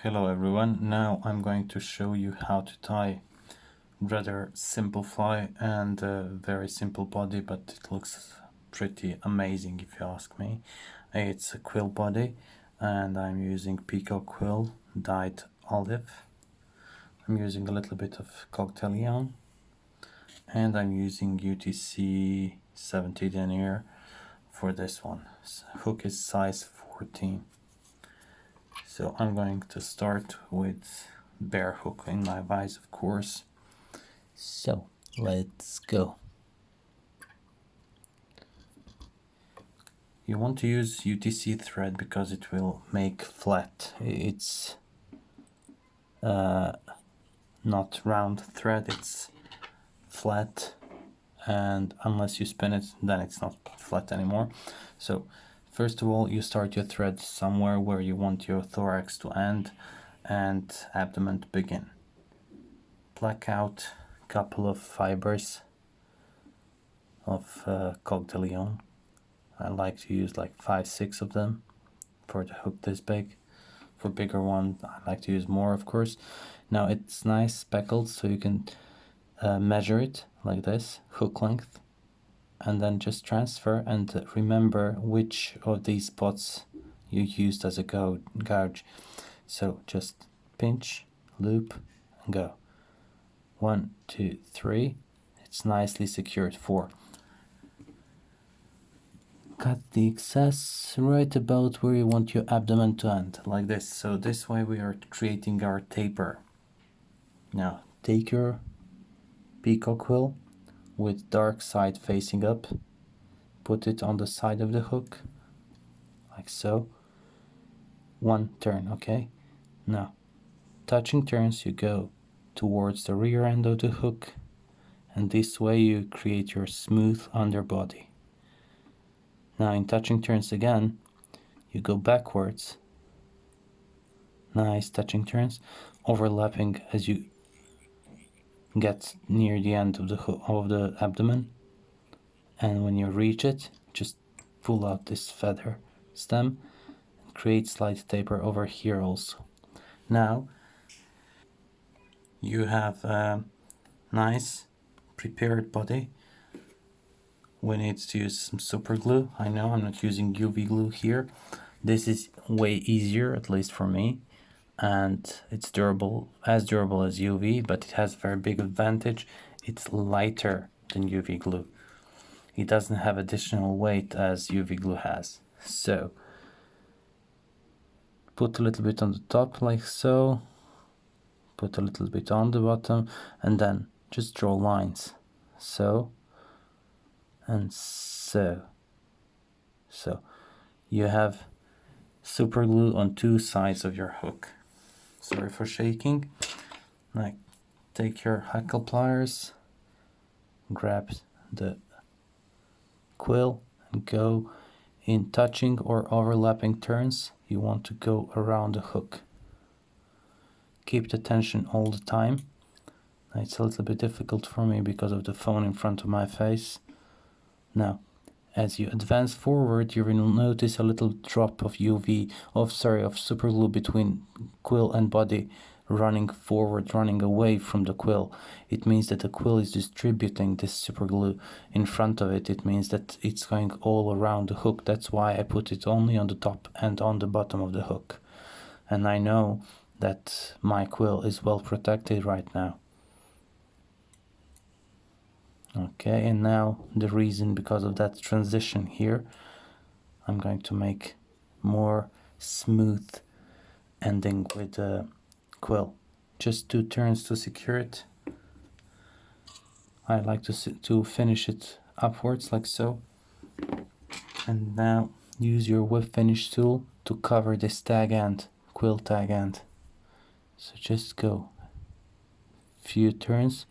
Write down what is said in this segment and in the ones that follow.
Hello everyone, now I'm going to show you how to tie rather simple fly and a very simple body, but it looks pretty amazing if you ask me. It's a quill body and I'm using peacock quill dyed olive. I'm using a little bit of cocktail yarn and I'm using UTC 70 denier for this one. Hook is size 14. So I'm going to start with bare hook in my vise, of course. So let's go. You want to use UTC thread because it will make flat. It's not round thread, it's flat, and unless you spin it, then it's not flat anymore. So first of all, you start your thread somewhere where you want your thorax to end and abdomen to begin. Pluck out a couple of fibers of cocktail yarn. I like to use like 5-6 of them for the hook this big. For bigger one, I like to use more, of course. Now it's nice speckled, so you can measure it like this, hook length, and then just transfer and remember which of these spots you used as a gouge. So just pinch, loop, and go. 1, 2, 3. It's nicely secured. 4. Cut the excess right about where you want your abdomen to end, like this. So this way we are creating our taper. Now take your peacock quill with dark side facing up, put it on the side of the hook, like so. 1 turn, okay? Now, touching turns, you go towards the rear end of the hook, and this way you create your smooth underbody. Now in touching turns again, you go backwards. Nice touching turns, overlapping as you get near the end of the abdomen, and when you reach it, just pull out this feather stem and create slight taper over here also. Now you have a nice prepared body. We need to use some super glue. I know I'm not using UV glue here. This is way easier, at least for me, and it's durable, as durable as UV, but it has a very big advantage. It's lighter than UV glue. It doesn't have additional weight as UV glue has. So put a little bit on the top like so, put a little bit on the bottom, and then just draw lines. So and so. So you have super glue on 2 sides of your hook. Sorry for shaking. Like, take your hackle pliers, grab the quill and go in touching or overlapping turns. You want to go around the hook. Keep the tension all the time. It's a little bit difficult for me because of the phone in front of my face. Now, as you advance forward, you will notice a little drop of of super glue between quill and body, running forward, running away from the quill. It means that the quill is distributing this super glue in front of it. It means that it's going all around the hook. That's why I put it only on the top and on the bottom of the hook. And I know that my quill is well protected right now. Okay, and now the reason because of that transition here, I'm going to make more smooth ending with the quill. Just 2 turns to secure it. I like to finish it upwards like so. And now use your whip finish tool to cover this tag end, quill tag end. So just go few turns,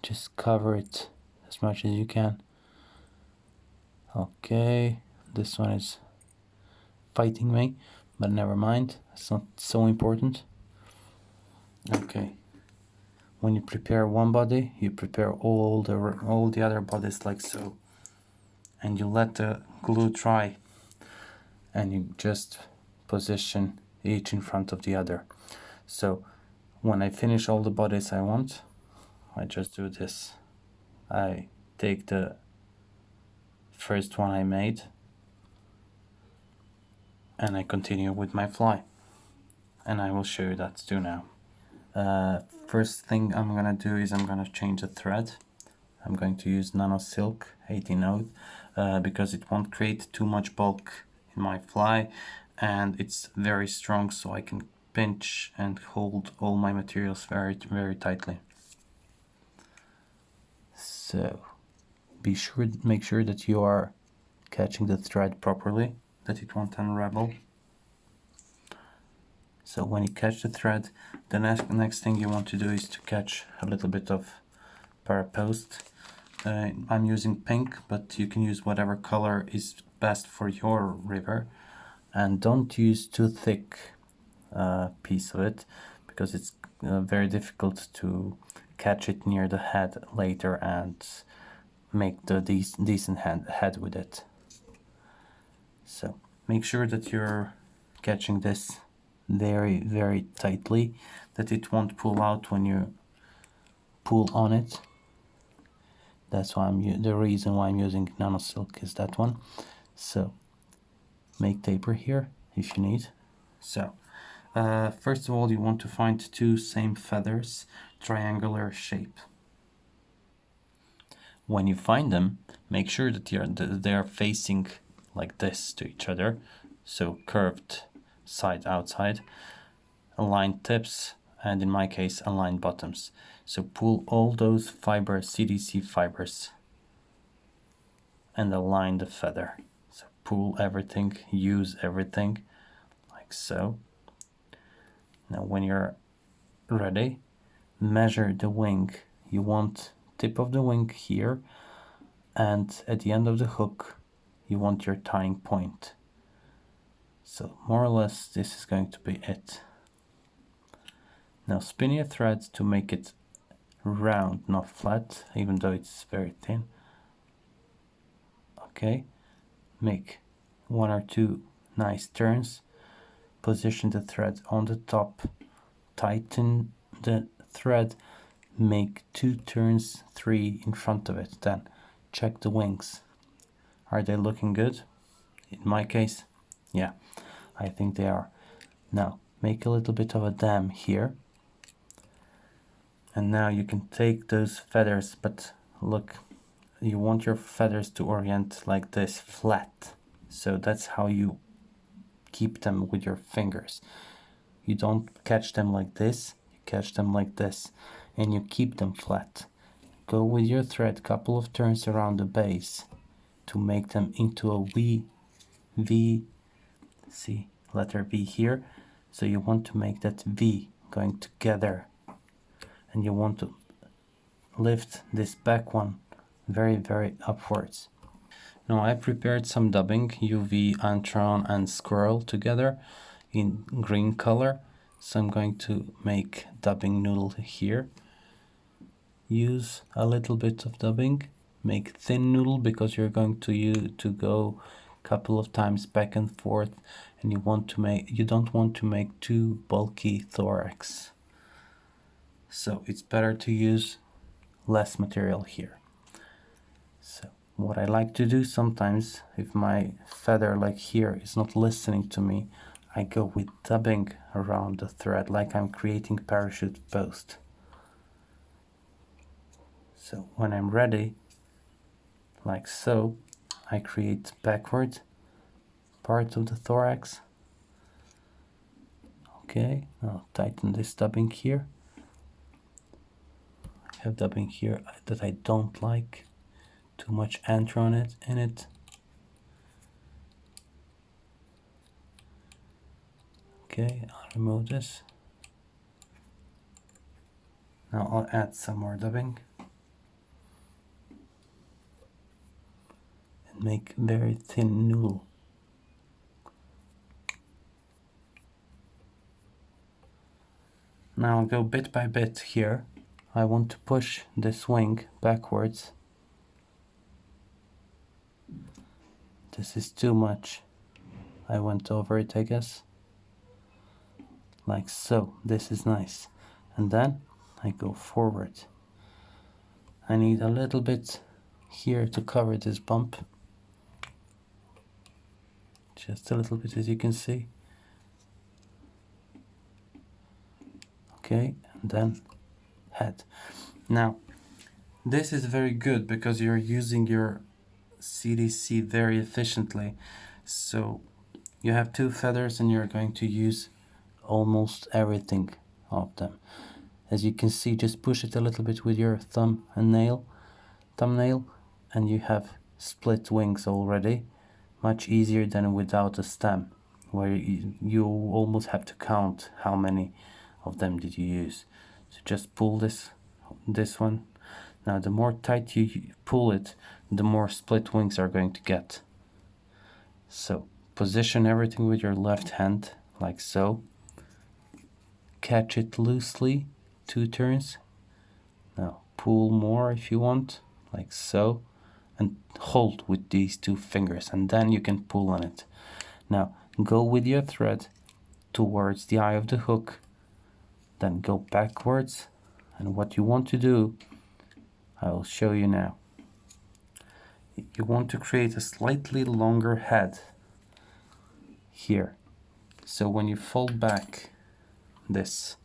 just cover it as much as you can. Okay, this one is fighting me, but never mind, it's not so important. Okay, when you prepare one body, you prepare all the other bodies like so, and you let the glue dry, and you just position each in front of the other. So when I finish all the bodies I want, I just do this. I take the first one I made and I continue with my fly, and I will show you that too now. First thing I'm gonna do is I'm gonna change the thread. I'm going to use Nano Silk 18 because it won't create too much bulk in my fly, and it's very strong, so I can pinch and hold all my materials very, very tightly. So make sure that you are catching the thread properly, that it won't unravel. So when you catch the thread, the next thing you want to do is to catch a little bit of parapost. I'm using pink, but you can use whatever color is best for your river, and don't use too thick piece of it, because it's very difficult to catch it near the head later and make the decent head with it. So make sure that you're catching this very, very tightly, that it won't pull out when you pull on it. That's why the reason why I'm using Nano Silk is that one. So make taper here if you need. So first of all, you want to find two same feathers, triangular shape. When you find them, make sure that they are facing like this to each other, so curved side outside, aligned tips, and in my case aligned bottoms. So pull all those fibers, CDC fibers, and align the feather. So pull everything, use everything, like so. Now when you're ready, measure the wing. You want tip of the wing here, and at the end of the hook you want your tying point. So more or less this is going to be it. Now spin your thread to make it round, not flat, even though it's very thin. Okay, make one or two nice turns, position the thread on the top, tighten the thread, make 2 turns, 3 in front of it, then check the wings. Are they looking good? In my case, yeah, I think they are. Now make a little bit of a dam here, and now you can take those feathers, but look, you want your feathers to orient like this, flat. So that's how you keep them with your fingers. You don't catch them like this, you catch them like this, and you keep them flat. Go with your thread couple of turns around the base to make them into a V, see, letter V here. So you want to make that V going together, and you want to lift this back one very, very upwards. Now I prepared some dubbing, UV, Antron and Squirrel together in green color. So I'm going to make dubbing noodle here. Use a little bit of dubbing, make thin noodle because you're going to go a couple of times back and forth, and you don't want to make too bulky thorax. So it's better to use less material here. So what I like to do sometimes, if my feather like here is not listening to me, I go with dubbing around the thread like I'm creating parachute post. So when I'm ready, like so, I create backward part of the thorax. Okay, now tighten this dubbing here. I have dubbing here that I don't like. Too much antron in it. Okay, I'll remove this. Now I'll add some more dubbing. And make very thin noodle. Now I'll go bit by bit here. I want to push this wing backwards. This is too much. I went over it, I guess. like so. This is nice. And then I go forward. I need a little bit here to cover this bump. Just a little bit, as you can see. Okay, and then head. Now, this is very good because you're using your CDC very efficiently. So you have 2 feathers and you're going to use almost everything of them. As you can see, just push it a little bit with your thumbnail, and you have split wings already. Much easier than without a stem, where you almost have to count how many of them did you use. So just pull this one. Now the more tight you pull it, the more split wings are going to get. So position everything with your left hand, like so. Catch it loosely, 2 turns. Now pull more if you want, like so, and hold with these 2 fingers, and then you can pull on it. Now go with your thread towards the eye of the hook, then go backwards, and what you want to do, I will show you now. You want to create a slightly longer head here. So when you fold back this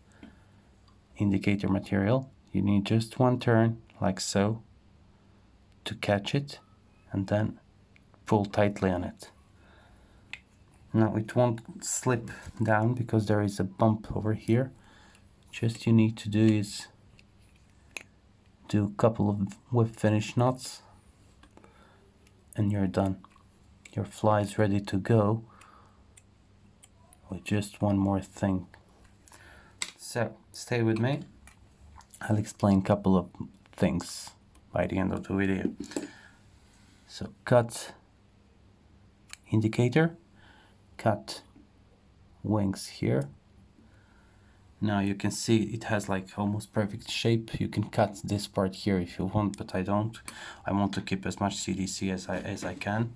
indicator material, you need just 1 turn, like so, to catch it, and then pull tightly on it. Now it won't slip down because there is a bump over here. Just you need to do is do a couple of whip finish knots and you're done. Your fly is ready to go with just one more thing. So stay with me. I'll explain a couple of things by the end of the video. So cut indicator, cut wings here. Now you can see it has like almost perfect shape. You can cut this part here if you want, but I don't. I want to keep as much CDC as I can.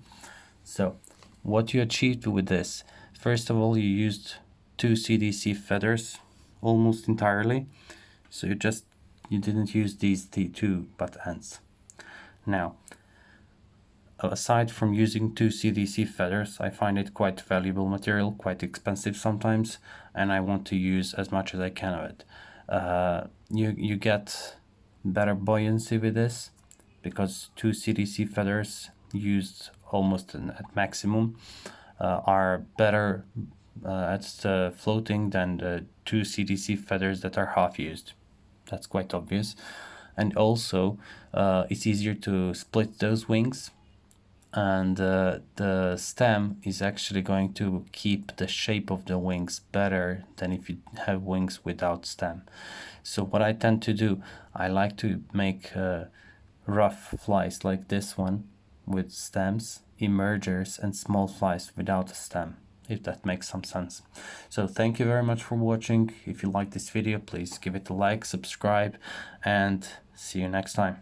So what you achieved with this, first of all, you used 2 CDC feathers almost entirely. So you didn't use these 2 butt ends. Now, aside from using 2 CDC feathers, I find it quite valuable material, quite expensive sometimes, and I want to use as much as I can of it. You get better buoyancy with this because 2 CDC feathers used almost at maximum are better at floating than the 2 CDC feathers that are half used. That's quite obvious. And also it's easier to split those wings, and the stem is actually going to keep the shape of the wings better than if you have wings without stem. So what I tend to do, I like to make rough flies like this one with stems, emergers, and small flies without a stem, if that makes some sense. So thank you very much for watching. If you like this video, please give it a like, subscribe, and see you next time.